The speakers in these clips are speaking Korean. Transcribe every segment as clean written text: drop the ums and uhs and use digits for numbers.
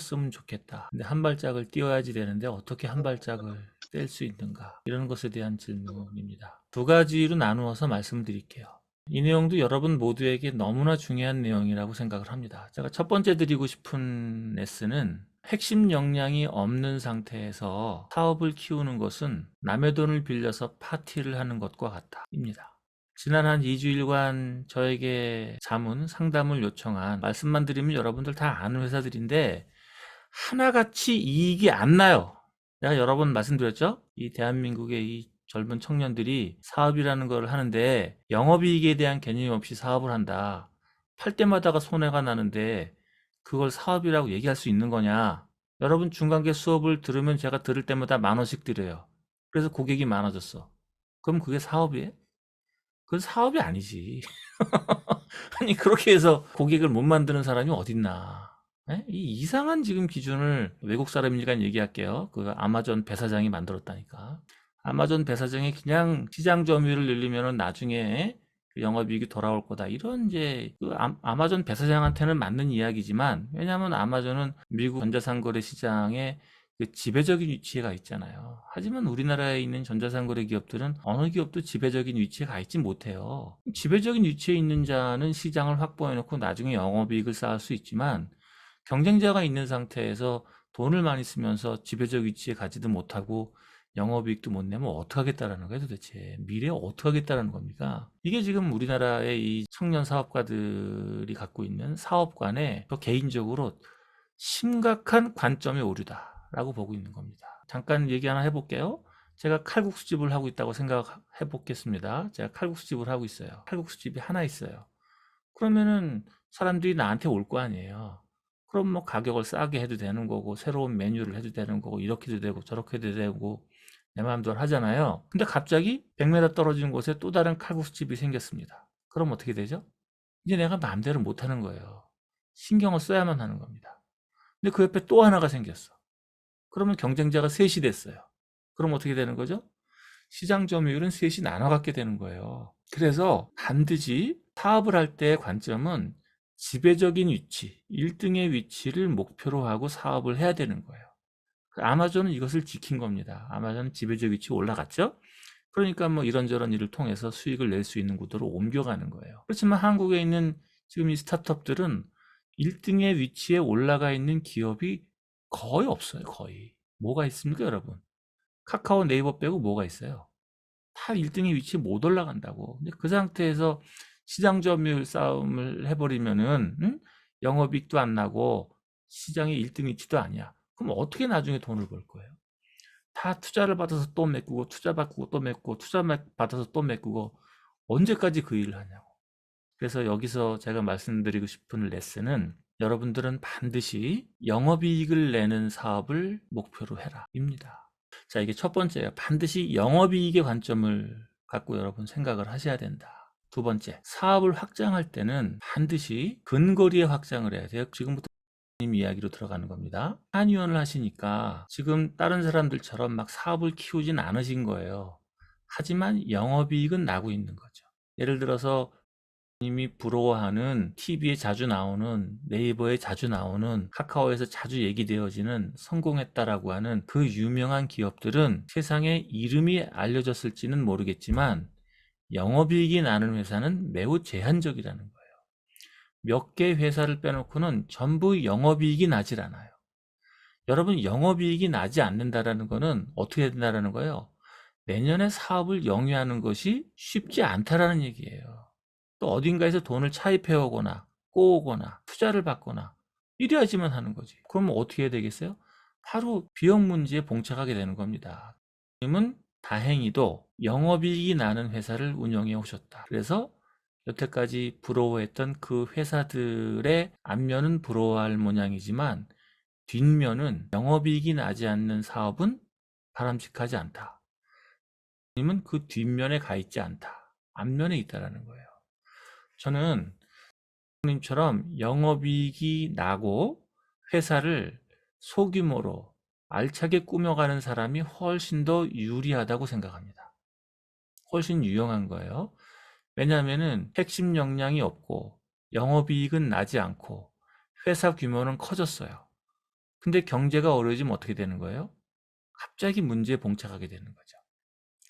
뛰었으면 좋겠다. 근데 한 발짝을 뛰어야지 되는데 어떻게 한 발짝을 뗄 수 있는가? 이런 것에 대한 질문입니다. 두 가지로 나누어서 말씀드릴게요. 이 내용도 여러분 모두에게 너무나 중요한 내용이라고 생각을 합니다. 제가 첫 번째 드리고 싶은 레슨은 핵심 역량이 없는 상태에서 사업을 키우는 것은 남의 돈을 빌려서 파티를 하는 것과 같다입니다. 지난 한 2주일간 저에게 상담을 요청한, 말씀만 드리면 여러분들 다 아는 회사들인데 하나같이 이익이 안 나요. 내가 여러 번 말씀드렸죠? 이 대한민국의 이 젊은 청년들이 사업이라는 걸 하는데 영업이익에 대한 개념 없이 사업을 한다. 팔 때마다가 손해가 나는데 그걸 사업이라고 얘기할 수 있는 거냐? 여러분 중간계 수업을 들으면 제가 들을 때마다 10,000원씩 드려요. 그래서 고객이 많아졌어. 그럼 그게 사업이에요? 그건 사업이 아니지. 아니 그렇게 해서 고객을 못 만드는 사람이 어딨나. 예? 이 이상한 지금 기준을 외국 사람이니까 얘기할게요. 그 아마존 배사장이 만들었다니까. 아마존 배사장이 그냥 시장 점유율을 늘리면은 나중에 그 영업이익이 돌아올 거다. 이런 이제 그 아마존 배사장한테는 맞는 이야기지만, 왜냐하면 아마존은 미국 전자상거래 시장에 그 지배적인 위치에 있잖아요. 하지만 우리나라에 있는 전자상거래 기업들은 어느 기업도 지배적인 위치에 있지 못해요. 지배적인 위치에 있는 자는 시장을 확보해놓고 나중에 영업이익을 쌓을 수 있지만, 경쟁자가 있는 상태에서 돈을 많이 쓰면서 지배적 위치에 가지도 못하고 영업이익도 못 내면 어떡하겠다라는 거예요, 도대체. 미래에 어떡하겠다라는 겁니까? 이게 지금 우리나라의 이 청년 사업가들이 갖고 있는 사업관에 저 개인적으로 심각한 관점의 오류다라고 보고 있는 겁니다. 잠깐 얘기 하나 해볼게요. 제가 칼국수집을 하고 있다고 생각해 보겠습니다. 제가 칼국수집을 하고 있어요. 칼국수집이 하나 있어요. 그러면은 사람들이 나한테 올 거 아니에요. 그럼 뭐 가격을 싸게 해도 되는 거고, 새로운 메뉴를 해도 되는 거고, 이렇게도 되고 저렇게도 되고 내 마음대로 하잖아요. 근데 갑자기 100m 떨어진 곳에 또 다른 칼국수집이 생겼습니다. 그럼 어떻게 되죠? 이제 내가 마음대로 못 하는 거예요. 신경을 써야만 하는 겁니다. 근데 그 옆에 또 하나가 생겼어. 그러면 경쟁자가 셋이 됐어요. 그럼 어떻게 되는 거죠? 시장 점유율은 셋이 나눠 갖게 되는 거예요. 그래서 반드시 사업을 할 때의 관점은 지배적인 위치, 1등의 위치를 목표로 하고 사업을 해야 되는 거예요. 아마존은 이것을 지킨 겁니다. 아마존은 지배적 위치에 올라갔죠? 그러니까 뭐 이런저런 일을 통해서 수익을 낼 수 있는 구도로 옮겨가는 거예요. 그렇지만 한국에 있는 지금 이 스타트업들은 1등의 위치에 올라가 있는 기업이 거의 없어요. 거의. 뭐가 있습니까, 여러분? 카카오, 네이버 빼고 뭐가 있어요? 다 1등의 위치에 못 올라간다고. 근데 그 상태에서 시장 점유율 싸움을 해버리면은, 영업이익도 안 나고 시장의 1등 위치도 아니야. 그럼 어떻게 나중에 돈을 벌 거예요? 다 투자를 받아서 또 메꾸고, 투자 받고 또 메꾸고, 투자 받아서 또 메꾸고, 언제까지 그 일을 하냐고. 그래서 여기서 제가 말씀드리고 싶은 레슨은, 여러분들은 반드시 영업이익을 내는 사업을 목표로 해라 입니다. 자, 이게 첫 번째예요. 반드시 영업이익의 관점을 갖고 여러분 생각을 하셔야 된다. 두 번째, 사업을 확장할 때는 반드시 근거리에 확장을 해야 돼요. 지금부터 이야기로 들어가는 겁니다. 한의원을 하시니까 지금 다른 사람들처럼 막 사업을 키우진 않으신 거예요. 하지만 영업이익은 나고 있는 거죠. 예를 들어서 님이 부러워하는 TV에 자주 나오는, 네이버에 자주 나오는, 카카오에서 자주 얘기되어지는 성공했다라고 하는 그 유명한 기업들은 세상에 이름이 알려졌을지는 모르겠지만 영업이익이 나는 회사는 매우 제한적이라는 거예요. 몇 개 회사를 빼놓고는 전부 영업이익이 나질 않아요. 여러분, 영업이익이 나지 않는다라는 거는 어떻게 된다라는 거예요? 내년에 사업을 영위하는 것이 쉽지 않다라는 얘기예요. 또 어딘가에서 돈을 차입해 오거나 꼬오거나 투자를 받거나 이래야지만 하는 거지. 그러면 어떻게 해야 되겠어요? 바로 비용 문제에 봉착하게 되는 겁니다. 님은 다행히도 영업이익이 나는 회사를 운영해 오셨다. 그래서 여태까지 부러워했던 그 회사들의 앞면은 부러워할 모양이지만 뒷면은 영업이익이 나지 않는 사업은 바람직하지 않다. 님은 그 뒷면에 가 있지 않다. 앞면에 있다라는 거예요. 저는 님처럼 영업이익이 나고 회사를 소규모로 알차게 꾸며가는 사람이 훨씬 더 유리하다고 생각합니다. 훨씬 유용한 거예요. 왜냐하면은 핵심 역량이 없고 영업이익은 나지 않고 회사 규모는 커졌어요. 근데 경제가 어려워지면 어떻게 되는 거예요? 갑자기 문제에 봉착하게 되는 거죠.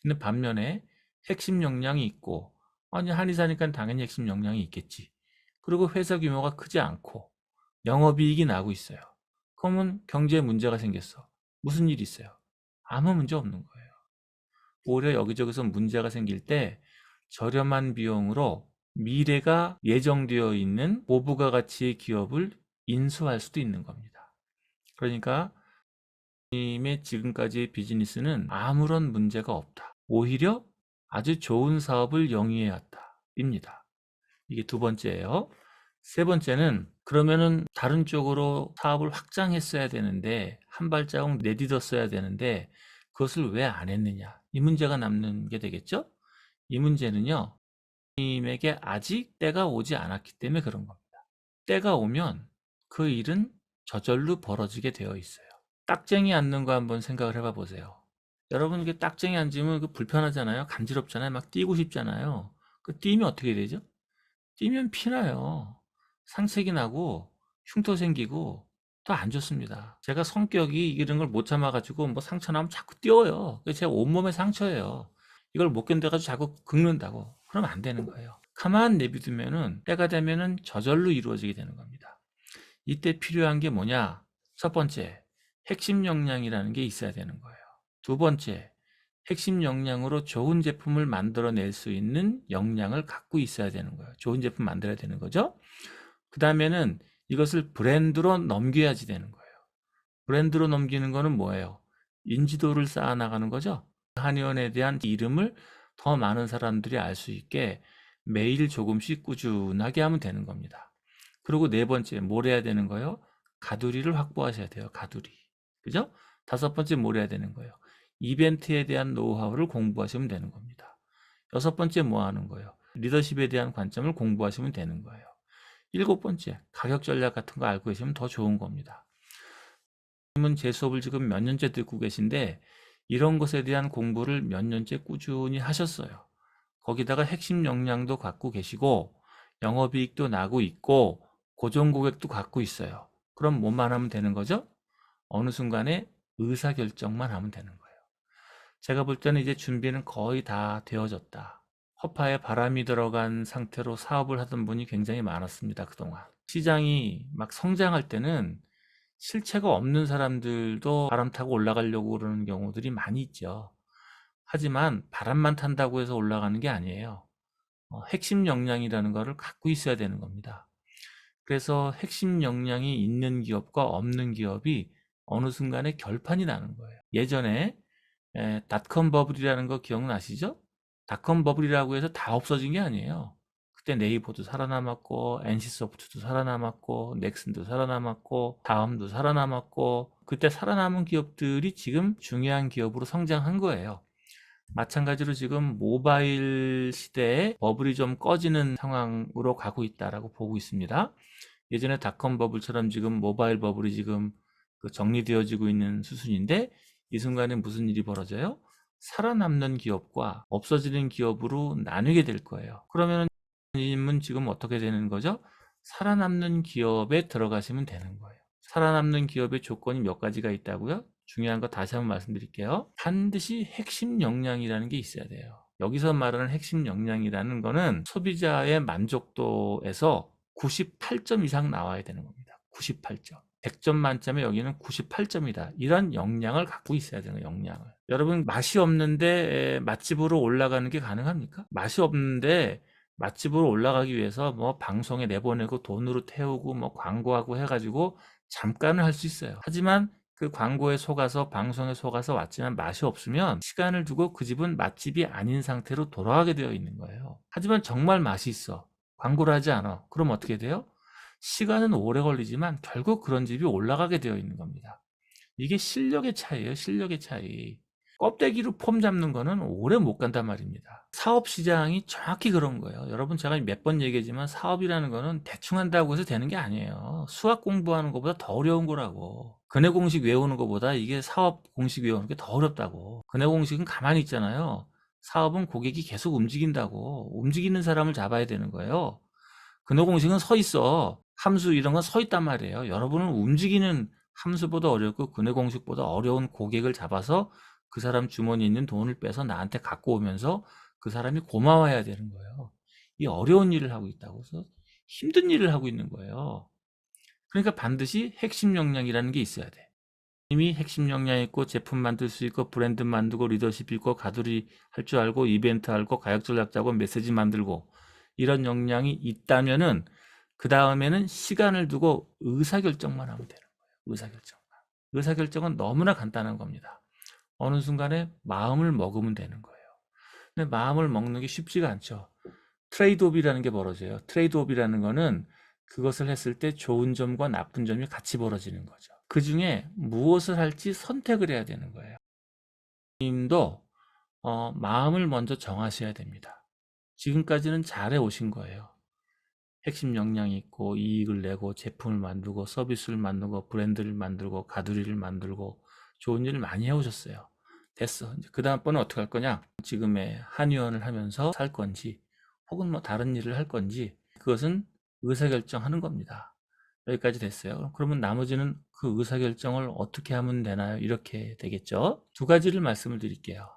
근데 반면에 핵심 역량이 있고, 아니 한의사니까 당연히 핵심 역량이 있겠지. 그리고 회사 규모가 크지 않고 영업이익이 나고 있어요. 그러면 경제에 문제가 생겼어. 무슨 일이 있어요? 아무 문제 없는 거예요. 오히려 여기저기서 문제가 생길 때 저렴한 비용으로 미래가 예정되어 있는 고부가 가치의 기업을 인수할 수도 있는 겁니다. 그러니까 님의 지금까지의 비즈니스는 아무런 문제가 없다. 오히려 아주 좋은 사업을 영위해왔다. 입니다. 이게 두 번째예요. 세 번째는 그러면은 다른 쪽으로 사업을 확장했어야 되는데 한 발자국 내딛었어야 되는데 그것을 왜 안 했느냐. 이 문제가 남는 게 되겠죠? 이 문제는요. 님에게 아직 때가 오지 않았기 때문에 그런 겁니다. 때가 오면 그 일은 저절로 벌어지게 되어 있어요. 딱쟁이 앉는 거 한번 생각을 해봐 보세요. 여러분 이게 딱쟁이 앉으면 그 불편하잖아요. 간지럽잖아요. 막 뛰고 싶잖아요. 그 뛰면 어떻게 되죠? 뛰면 피나요. 상책이 나고 흉터 생기고 더 안 좋습니다. 제가 성격이 이런 걸 못 참아가지고 뭐 상처 나면 자꾸 뛰어요. 그게 제 온몸의 상처예요. 이걸 못 견뎌가지고 자꾸 긁는다고. 그러면 안 되는 거예요. 가만 내비두면은 때가 되면은 저절로 이루어지게 되는 겁니다. 이때 필요한 게 뭐냐? 첫 번째, 핵심 역량이라는 게 있어야 되는 거예요. 두 번째, 핵심 역량으로 좋은 제품을 만들어낼 수 있는 역량을 갖고 있어야 되는 거예요. 좋은 제품 만들어야 되는 거죠. 그 다음에는 이것을 브랜드로 넘겨야지 되는 거예요. 브랜드로 넘기는 거는 뭐예요? 인지도를 쌓아나가는 거죠. 한의원에 대한 이름을 더 많은 사람들이 알 수 있게 매일 조금씩 꾸준하게 하면 되는 겁니다. 그리고 네 번째, 뭘 해야 되는 거예요? 가두리를 확보하셔야 돼요. 가두리. 그죠? 다섯 번째, 뭘 해야 되는 거예요? 이벤트에 대한 노하우를 공부하시면 되는 겁니다. 여섯 번째, 뭐 하는 거예요? 리더십에 대한 관점을 공부하시면 되는 거예요. 일곱 번째, 가격 전략 같은 거 알고 계시면 더 좋은 겁니다. 님은 제 수업을 지금 몇 년째 듣고 계신데 이런 것에 대한 공부를 몇 년째 꾸준히 하셨어요. 거기다가 핵심 역량도 갖고 계시고 영업이익도 나고 있고 고정 고객도 갖고 있어요. 그럼 뭐만 하면 되는 거죠? 어느 순간에 의사결정만 하면 되는 거예요. 제가 볼 때는 이제 준비는 거의 다 되어졌다. 허파에 바람이 들어간 상태로 사업을 하던 분이 굉장히 많았습니다. 그동안. 시장이 막 성장할 때는 실체가 없는 사람들도 바람 타고 올라가려고 그러는 경우들이 많이 있죠. 하지만 바람만 탄다고 해서 올라가는 게 아니에요. 핵심 역량이라는 거를 갖고 있어야 되는 겁니다. 그래서 핵심 역량이 있는 기업과 없는 기업이 어느 순간에 결판이 나는 거예요. 예전에 닷컴 버블이라는 거 기억나시죠? 닷컴 버블이라고 해서 다 없어진 게 아니에요. 그때 네이버도 살아남았고 NC소프트도 살아남았고 넥슨도 살아남았고 다음도 살아남았고 그때 살아남은 기업들이 지금 중요한 기업으로 성장한 거예요. 마찬가지로 지금 모바일 시대에 버블이 좀 꺼지는 상황으로 가고 있다라고 보고 있습니다. 예전에 닷컴 버블처럼 지금 모바일 버블이 지금 정리되어지고 있는 수순인데 이 순간에 무슨 일이 벌어져요? 살아남는 기업과 없어지는 기업으로 나누게 될 거예요. 그러면 님은 지금 어떻게 되는 거죠? 살아남는 기업에 들어가시면 되는 거예요. 살아남는 기업의 조건이 몇 가지가 있다고요? 중요한 거 다시 한번 말씀드릴게요. 반드시 핵심 역량이라는 게 있어야 돼요. 여기서 말하는 핵심 역량이라는 거는 소비자의 만족도에서 98점 이상 나와야 되는 겁니다. 98점. 100점 만점에 여기는 98점이다. 이런 역량을 갖고 있어야 되는 역량을. 여러분 맛이 없는데 맛집으로 올라가는 게 가능합니까? 맛이 없는데 맛집으로 올라가기 위해서 뭐 방송에 내보내고 돈으로 태우고 뭐 광고하고 해가지고 잠깐은 할 수 있어요. 하지만 그 광고에 속아서 방송에 속아서 왔지만 맛이 없으면 시간을 두고 그 집은 맛집이 아닌 상태로 돌아가게 되어 있는 거예요. 하지만 정말 맛이 있어. 광고를 하지 않아. 그럼 어떻게 돼요? 시간은 오래 걸리지만 결국 그런 집이 올라가게 되어 있는 겁니다. 이게 실력의 차이예요. 실력의 차이. 껍데기로 폼 잡는 거는 오래 못 간단 말입니다. 사업 시장이 정확히 그런 거예요. 여러분 제가 몇 번 얘기했지만 사업이라는 거는 대충 한다고 해서 되는 게 아니에요. 수학 공부하는 것보다 더 어려운 거라고. 근해 공식 외우는 것보다 이게 사업 공식 외우는 게 더 어렵다고. 근해 공식은 가만히 있잖아요. 사업은 고객이 계속 움직인다고. 움직이는 사람을 잡아야 되는 거예요. 근해 공식은 서 있어. 함수 이런 건 서 있단 말이에요. 여러분은 움직이는 함수보다 어렵고 근해 공식보다 어려운 고객을 잡아서 그 사람 주머니에 있는 돈을 빼서 나한테 갖고 오면서 그 사람이 고마워해야 되는 거예요. 이 어려운 일을 하고 있다고 해서 힘든 일을 하고 있는 거예요. 그러니까 반드시 핵심 역량이라는 게 있어야 돼. 이미 핵심 역량 있고 제품 만들 수 있고 브랜드 만들고 리더십 있고 가두리 할 줄 알고 이벤트 알고 가격 전략 짜고 메시지 만들고 이런 역량이 있다면은 그 다음에는 시간을 두고 의사결정만 하면 되는 거예요. 의사결정만. 의사결정은 너무나 간단한 겁니다. 어느 순간에 마음을 먹으면 되는 거예요. 근데 마음을 먹는 게 쉽지가 않죠. 트레이드오프라는 게 벌어져요. 트레이드오프라는 거는 그것을 했을 때 좋은 점과 나쁜 점이 같이 벌어지는 거죠. 그 중에 무엇을 할지 선택을 해야 되는 거예요. 님도 마음을 먼저 정하셔야 됩니다. 지금까지는 잘해 오신 거예요. 핵심 역량이 있고 이익을 내고 제품을 만들고 서비스를 만들고 브랜드를 만들고 가두리를 만들고 좋은 일을 많이 해오셨어요. 됐어. 이제 그 다음번은 어떻게 할 거냐? 지금의 한의원을 하면서 살 건지 혹은 뭐 다른 일을 할 건지 그것은 의사결정하는 겁니다. 여기까지 됐어요. 그러면 나머지는 그 의사결정을 어떻게 하면 되나요? 이렇게 되겠죠. 두 가지를 말씀을 드릴게요.